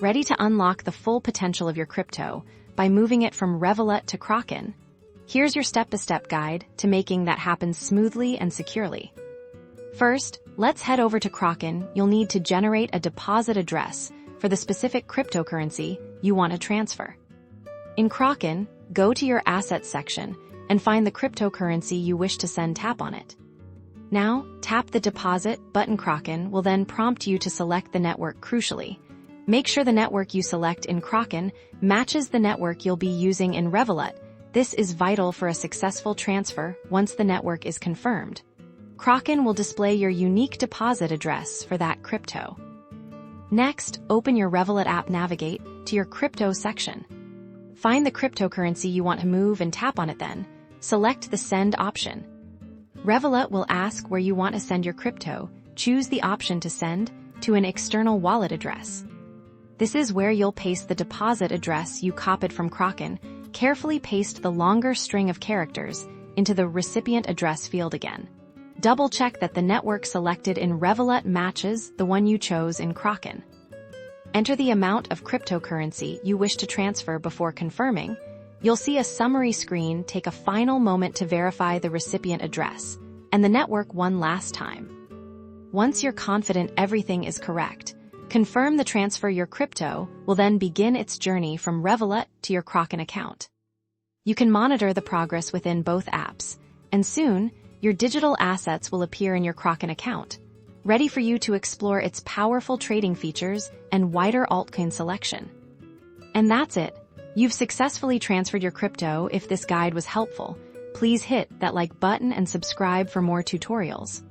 ready to unlock the full potential of your crypto by moving it from Revolut to Kraken. Here's your step-by-step guide to making that happen smoothly and securely. First, let's head over to Kraken. You'll need to generate a deposit address for the specific cryptocurrency you want to transfer. In Kraken, go to your Assets section and find the cryptocurrency you wish to send. Tap on it. Now, tap the Deposit button. Kraken will then prompt you to select the network. Crucially, make sure the network you select in Kraken matches the network you'll be using in Revolut. This is vital for a successful transfer. Once the network is confirmed, Kraken will display your unique deposit address for that crypto. Next, open your Revolut app. Navigate to your crypto section. Find the cryptocurrency you want to move and tap on it. Then, select the Send option. Revolut will ask where you want to send your crypto. Choose the option to send to an external wallet address. This is where you'll paste the deposit address you copied from Kraken. Carefully paste the longer string of characters into the recipient address field again. Double-check that the network selected in Revolut matches the one you chose in Kraken. Enter the amount of cryptocurrency you wish to transfer before confirming. You'll see a summary screen. Take a final moment to verify the recipient address and the network one last time. Once you're confident everything is correct, confirm the transfer. Your crypto will then begin its journey from Revolut to your Kraken account. You can monitor the progress within both apps, and soon, your digital assets will appear in your Kraken account, ready for you to explore its powerful trading features and wider altcoin selection. And that's it. You've successfully transferred your crypto. If this guide was helpful, please hit that like button and subscribe for more tutorials.